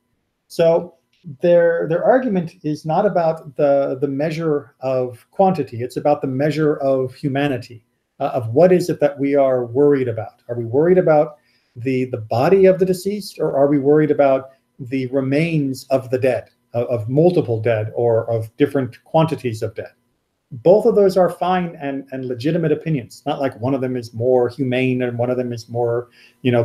So their argument is not about the measure of quantity. It's about the measure of humanity, of what is it that we are worried about. Are we worried about the body of the deceased, or are we worried about the remains of the dead, of multiple dead, or of different quantities of dead? Both of those are fine and legitimate opinions. Not like one of them is more humane and one of them is more,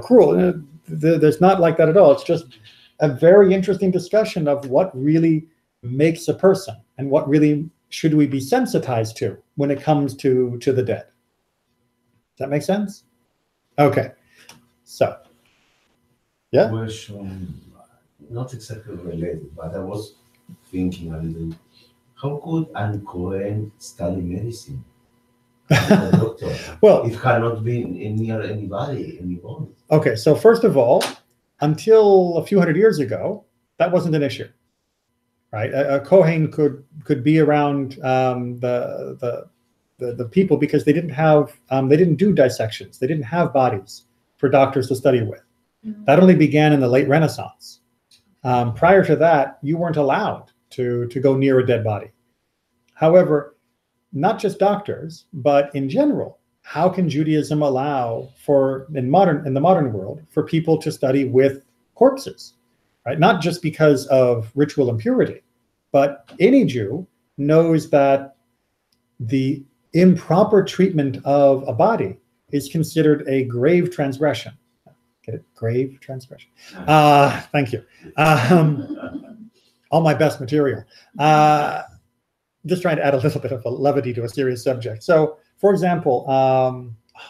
cruel. There's not like that at all. It's just a very interesting discussion of what really makes a person and what really should we be sensitized to when it comes to the dead. Does that make sense? Okay. So, yeah. Question, not exactly related, but I was thinking a little. How could An Cohen study medicine? A doctor. Well, it cannot be near anybody, any bone. Okay, so first of all, until a few hundred years ago, that wasn't an issue, right? A Kohen could be around the people because they didn't do dissections. They didn't have bodies for doctors to study with. That only began in the late Renaissance. Prior to that, you weren't allowed to go near a dead body. However, not just doctors, but in general, how can Judaism allow in the modern world for people to study with corpses, right? Not just because of ritual impurity, but any Jew knows that the improper treatment of a body is considered a grave transgression. Get it? Grave transgression. Thank you. All my best material. Just trying to add a little bit of a levity to a serious subject. So, for example,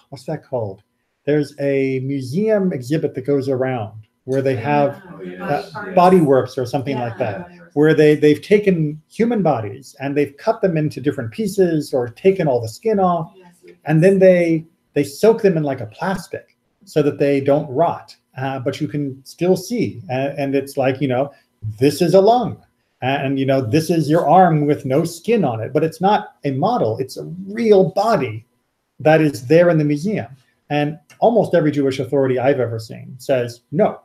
what's that called? There's a museum exhibit that goes around where they have body works or something like that, where they've taken human bodies and they've cut them into different pieces or taken all the skin off, and then they soak them in like a plastic so that they don't rot, but you can still see, and it's like, this is a lung, and this is your arm with no skin on it, but it's not a model, it's a real body that is there in the museum. And almost every Jewish authority I've ever seen says, no,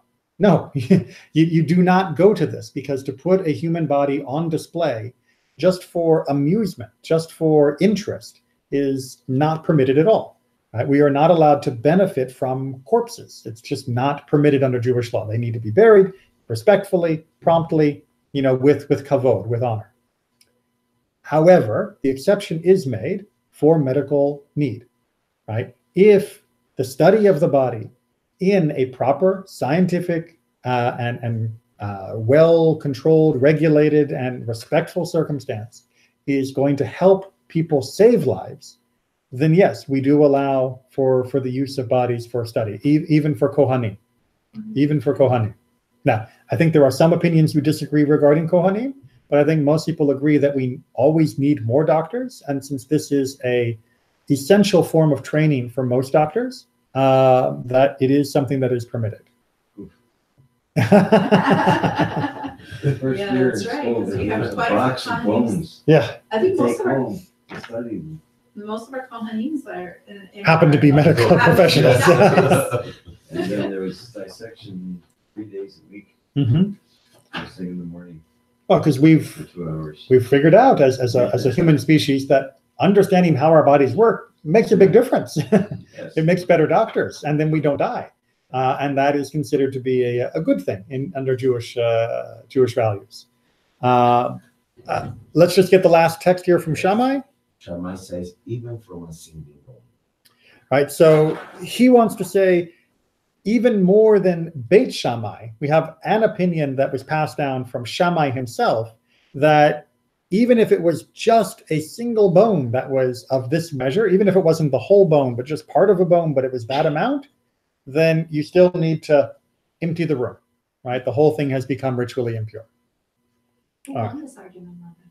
you do not go to this, because to put a human body on display just for amusement, just for interest, is not permitted at all. Right? We are not allowed to benefit from corpses. It's just not permitted under Jewish law. They need to be buried respectfully, promptly, with kavod, with honor. However, the exception is made for medical need, right? If the study of the body in a proper scientific and well-controlled, regulated, and respectful circumstance is going to help people save lives, then yes, we do allow for the use of bodies for study, even for Kohanim, even for Kohanim. Now, I think there are some opinions who disagree regarding Kohanim, but I think most people agree that we always need more doctors, and since this is a essential form of training for most doctors, that it is something that is permitted. The first year that's in right, school, because they we have have a quite a box few of Kohanim. bones. Yeah, I think to most take of our home to study them. Kohanim are happen to be medical professionals. And then there was dissection 3 days a week, Mm-hmm. first thing in the morning Well, because for we've 2 hours. figured out as a human species that understanding how our bodies work makes a big difference. Yes. It makes better doctors, and then we don't die, and that is considered to be a good thing under Jewish values. Let's just get the last text here from Shammai. Shammai says, even from a single bone. Right, so he wants to say, even more than Beit Shammai, we have an opinion that was passed down from Shammai himself, that even if it was just a single bone that was of this measure, even if it wasn't the whole bone, but just part of a bone, but it was that amount, then you still need to empty the room, right? The whole thing has become ritually impure. Who won this argument, Mother?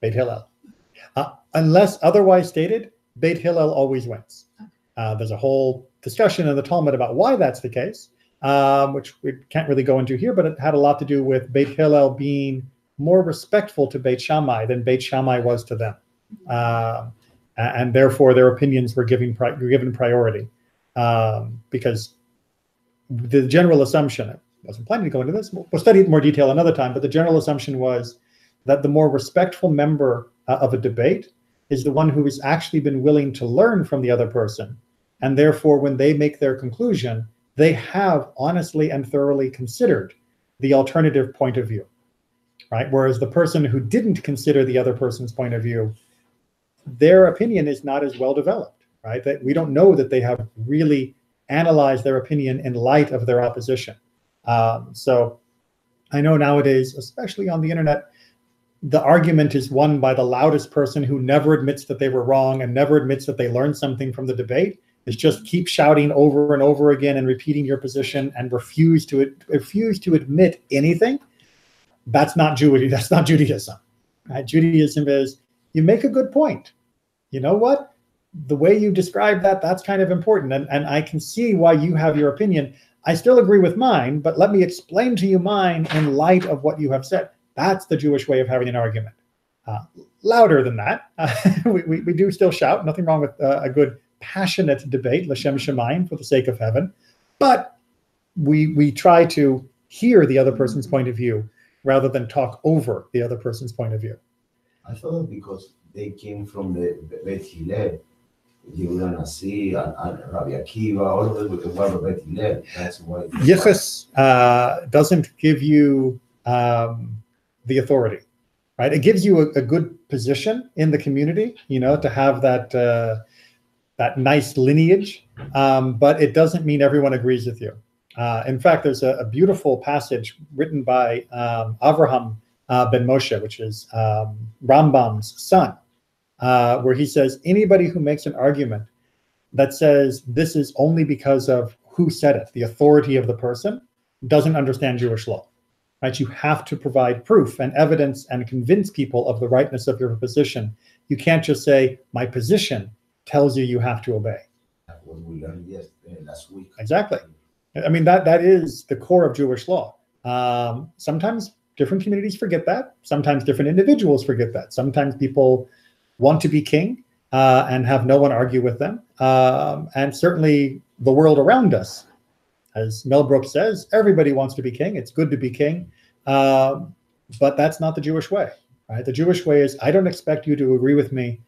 Beit Hillel. Unless otherwise stated, Beit Hillel always wins. There's a whole discussion in the Talmud about why that's the case, which we can't really go into here, but it had a lot to do with Beit Hillel being more respectful to Beit Shammai than Beit Shammai was to them. And therefore their opinions were given priority, because the general assumption, I wasn't planning to go into this, we'll study it in more detail another time, but the general assumption was that the more respectful member of a debate is the one who has actually been willing to learn from the other person, and therefore when they make their conclusion, they have honestly and thoroughly considered the alternative point of view, right? Whereas the person who didn't consider the other person's point of view, their opinion is not as well developed, right? That we don't know that they have really analyzed their opinion in light of their opposition. So I know nowadays, especially on the internet, the argument is won by the loudest person who never admits that they were wrong and never admits that they learned something from the debate. Is just keep shouting over and over again and repeating your position and refuse to admit anything. That's not Judaism. That's not Judaism. Right? Judaism is, you make a good point. You know what? The way you describe that, that's kind of important. And I can see why you have your opinion. I still agree with mine, but let me explain to you mine in light of what you have said. That's the Jewish way of having an argument. Louder than that, we do still shout. Nothing wrong with a good passionate debate, l'shem shamayim, for the sake of heaven. But we try to hear the other person's point of view rather than talk over the other person's point of view. I thought because they came from the Beit Hillel, Yehuda Nasi and Rabbi Akiva, all of them were Beit Hillel. That's why. Yichus doesn't give you the authority, right? It gives you a good position in the community, to have that nice lineage, but it doesn't mean everyone agrees with you. In fact, there's a beautiful passage written by Avraham ben Moshe, which is Rambam's son, where he says, anybody who makes an argument that says this is only because of who said it, the authority of the person, doesn't understand Jewish law. Right? You have to provide proof and evidence and convince people of the rightness of your position. You can't just say, my position tells you have to obey. What we learned last week. Exactly. I mean, that is the core of Jewish law. Sometimes different communities forget that. Sometimes different individuals forget that. Sometimes people want to be king and have no one argue with them. And certainly the world around us, as Mel Brooks says, everybody wants to be king. It's good to be king. But that's not the Jewish way. Right? The Jewish way is, I don't expect you to agree with me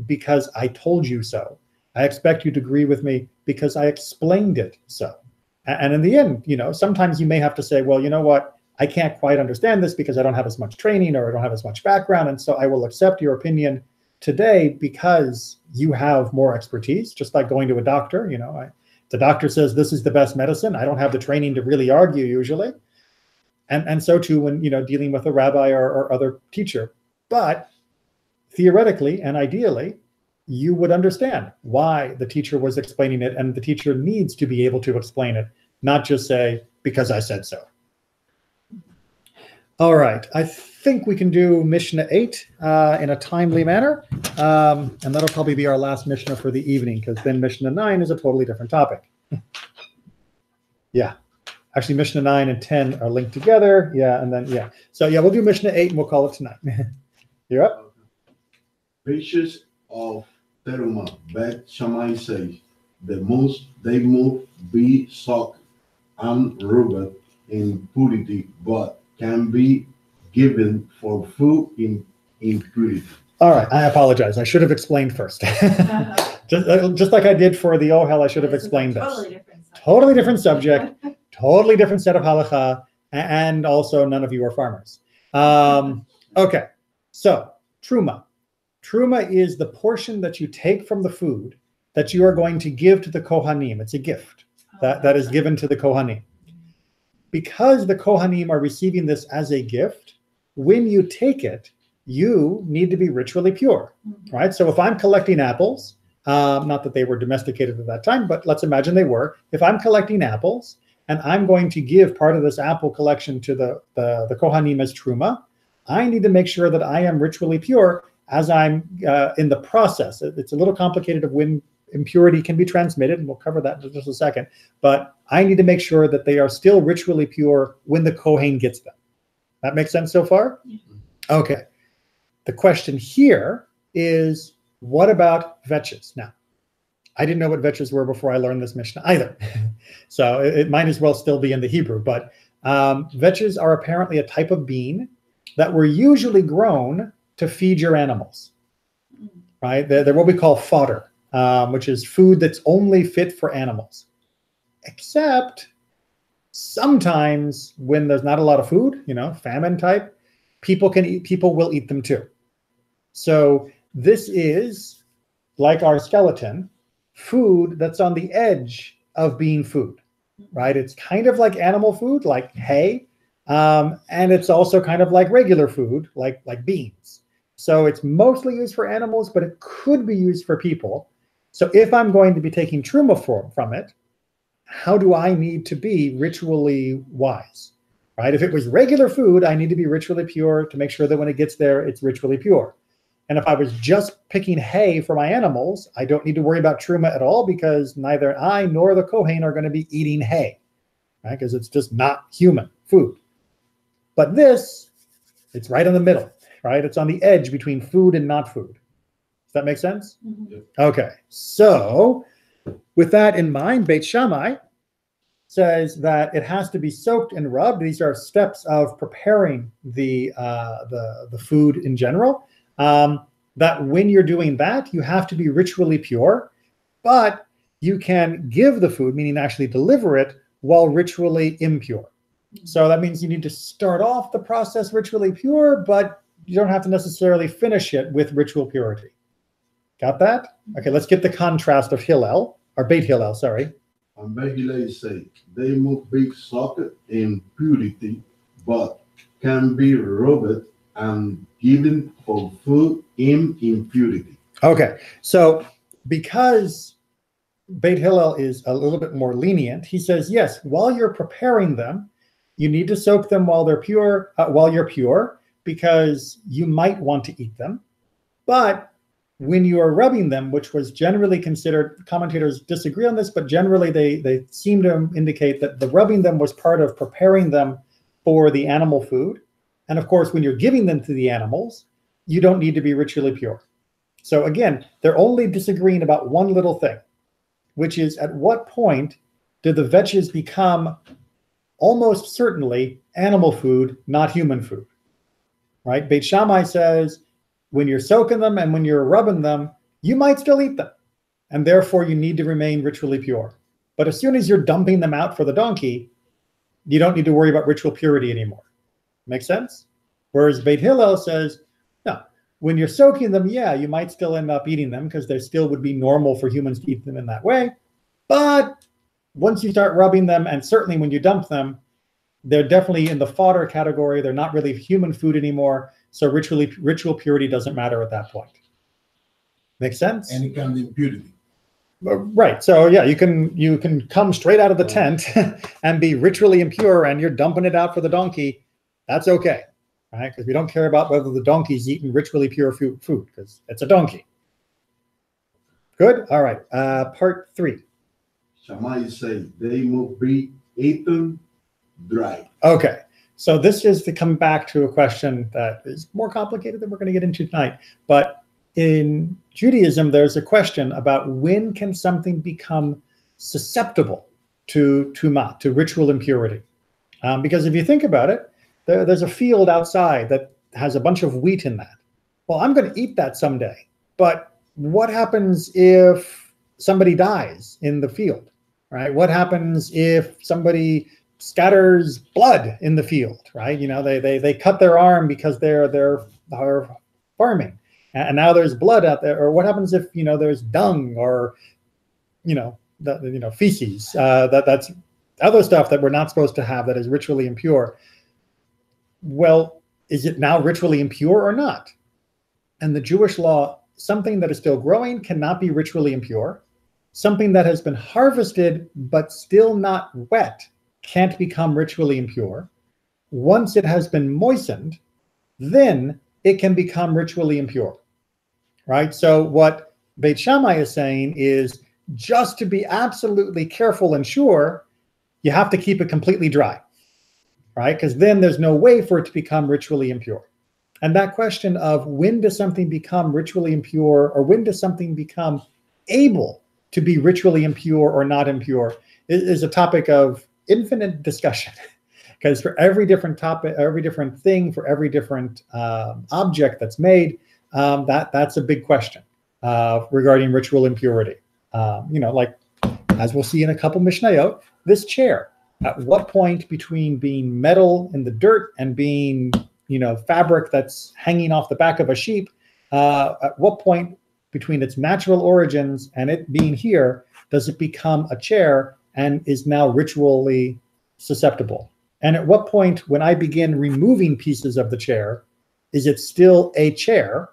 because I told you so. I expect you to agree with me because I explained it so. And in the end, sometimes you may have to say, well, you know what? I can't quite understand this because I don't have as much training or I don't have as much background. And so I will accept your opinion today because you have more expertise, just like going to a doctor. The doctor says this is the best medicine. I don't have the training to really argue usually. And so too when, dealing with a rabbi or other teacher. But theoretically and ideally, you would understand why the teacher was explaining it, and the teacher needs to be able to explain it, not just say, because I said so. All right, I think we can do Mishnah 8 in a timely manner, and that'll probably be our last Mishnah for the evening, because then Mishnah 9 is a totally different topic. Yeah, actually Mishnah 9 and 10 are linked together, So we'll do Mishnah 8 and we'll call it tonight. You're up? Pictures of Teruma, Beth Shammai says, they move be soaked and rubbed in purity, but can be given for food in impurity. All right, I apologize. I should have explained first. just like I did for the Ohel, I should have explained this. Totally different subject, totally different set of halakha, and also none of you are farmers. Okay, so truma. Truma is the portion that you take from the food that you are going to give to the Kohanim. It's a gift that is given to the Kohanim. Because the Kohanim are receiving this as a gift, when you take it, you need to be ritually pure, right? So if I'm collecting apples, not that they were domesticated at that time, but let's imagine they were. If I'm collecting apples and I'm going to give part of this apple collection to the Kohanim as truma, I need to make sure that I am ritually pure as I'm in the process. It's a little complicated of when impurity can be transmitted, and we'll cover that in just a second. But I need to make sure that they are still ritually pure when the Kohen gets them. That makes sense so far? Yeah. Okay. The question here is, what about vetches? Now, I didn't know what vetches were before I learned this Mishnah either. So it might as well still be in the Hebrew. But vetches are apparently a type of bean that were usually grown to feed your animals, right? They're what we call fodder, which is food that's only fit for animals. Except sometimes when there's not a lot of food, famine type, people will eat them too. So this is, like our skeleton, food that's on the edge of being food, right? It's kind of like animal food, like hay, and it's also kind of like regular food, like beans. So it's mostly used for animals, but it could be used for people. So if I'm going to be taking truma from it, how do I need to be ritually wise, right? If it was regular food, I need to be ritually pure to make sure that when it gets there, it's ritually pure. And if I was just picking hay for my animals, I don't need to worry about truma at all, because neither I nor the Kohen are going to be eating hay, right? Because it's just not human food. But this It's right in the middle, right? It's on the edge between food and not food. Does that make sense? Mhm. Okay, so with that in mind, Beit Shammai says that it has to be soaked and rubbed. These are steps of preparing the food in general. That when you're doing that, you have to be ritually pure, but you can give the food, meaning actually deliver it, while ritually impure. So that means you need to start off the process ritually pure, but you don't have to necessarily finish it with ritual purity. Got that? Okay, let's get the contrast of Hillel, or Beit Hillel, sorry. And Beit Hillel say they must be soaked in purity, but can be rubbed and given for food in impurity. Okay, so because Beit Hillel is a little bit more lenient, he says, yes, while you're preparing them, you need to soak them while they're pure, while you're pure, because you might want to eat them. But when you are rubbing them, which was generally considered, commentators disagree on this, but generally they seem to indicate that the rubbing them was part of preparing them for the animal food. And of course, when you're giving them to the animals, you don't need to be ritually pure. So again, they're only disagreeing about one little thing, which is at what point do the veggies become almost certainly animal food, not human food, right? Beit Shammai says, when you're soaking them and when you're rubbing them, you might still eat them, and therefore you need to remain ritually pure. But as soon as you're dumping them out for the donkey, you don't need to worry about ritual purity anymore. Make sense? Whereas Beit Hillel says, no, when you're soaking them, yeah, you might still end up eating them because they still would be normal for humans to eat them in that way. But once you start rubbing them, and certainly when you dump them, they're definitely in the fodder category. They're not really human food anymore. So ritual purity doesn't matter at that point. Make sense? Any kind of impurity. Right. So yeah, you can come straight out of the tent and be ritually impure, and you're dumping it out for the donkey. That's okay, right? Because we don't care about whether the donkey's eating ritually pure food because it's a donkey. Good. All right. Part 3. Shammai say they must be eaten dry. Okay. So this is to come back to a question that is more complicated than we're going to get into tonight. But in Judaism, there's a question about when can something become susceptible to tumah, to ritual impurity. Because if you think about it, there's a field outside that has a bunch of wheat in that. Well, I'm going to eat that someday. But what happens if somebody dies in the field, right? What happens if somebody scatters blood in the field, right? You know, they cut their arm because they're farming, and now there's blood out there. Or what happens if, you know, there's dung or, you know, feces? That's other stuff that we're not supposed to have that is ritually impure. Well, is it now ritually impure or not? And the Jewish law, something that is still growing cannot be ritually impure. Something that has been harvested but still not wet can't become ritually impure. Once it has been moistened, then it can become ritually impure, right? So what Beit Shammai is saying is, just to be absolutely careful and sure, you have to keep it completely dry, right? Because then there's no way for it to become ritually impure. And that question of when does something become ritually impure, or when does something become able to be ritually impure or not impure, is a topic of infinite discussion. Because for every different topic, every different thing, for every different object that's made, that's a big question regarding ritual impurity. You know, like as we'll see in a couple Mishnayot, this chair, at what point between being metal in the dirt and being, you know, fabric that's hanging off the back of a sheep, at what point between its natural origins and it being here does it become a chair and is now ritually susceptible? And at what point, when I begin removing pieces of the chair, is it still a chair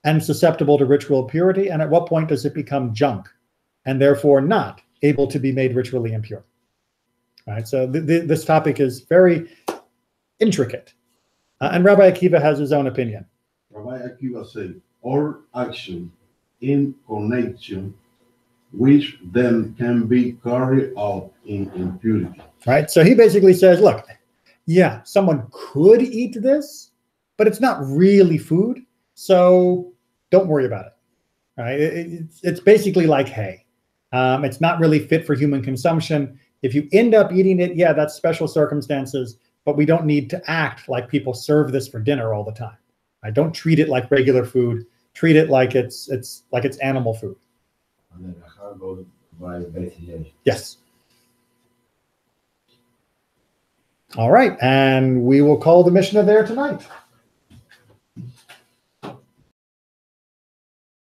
and susceptible to ritual purity? And at what point does it become junk and therefore not able to be made ritually impure? All right, so this topic is very intricate. And Rabbi Akiva has his own opinion. Rabbi Akiva say, all action in connection which then can be carried out in impurity. Right, so he basically says, look, yeah, someone could eat this, but it's not really food. So don't worry about it. Right? It's basically like hay. It's not really fit for human consumption. If you end up eating it, yeah, that's special circumstances, but we don't need to act like people serve this for dinner all the time. Right? Don't treat it like regular food. Treat it like it's animal food. And then how about by vegetarian? Yes. All right, and we will call the Mishnah there tonight.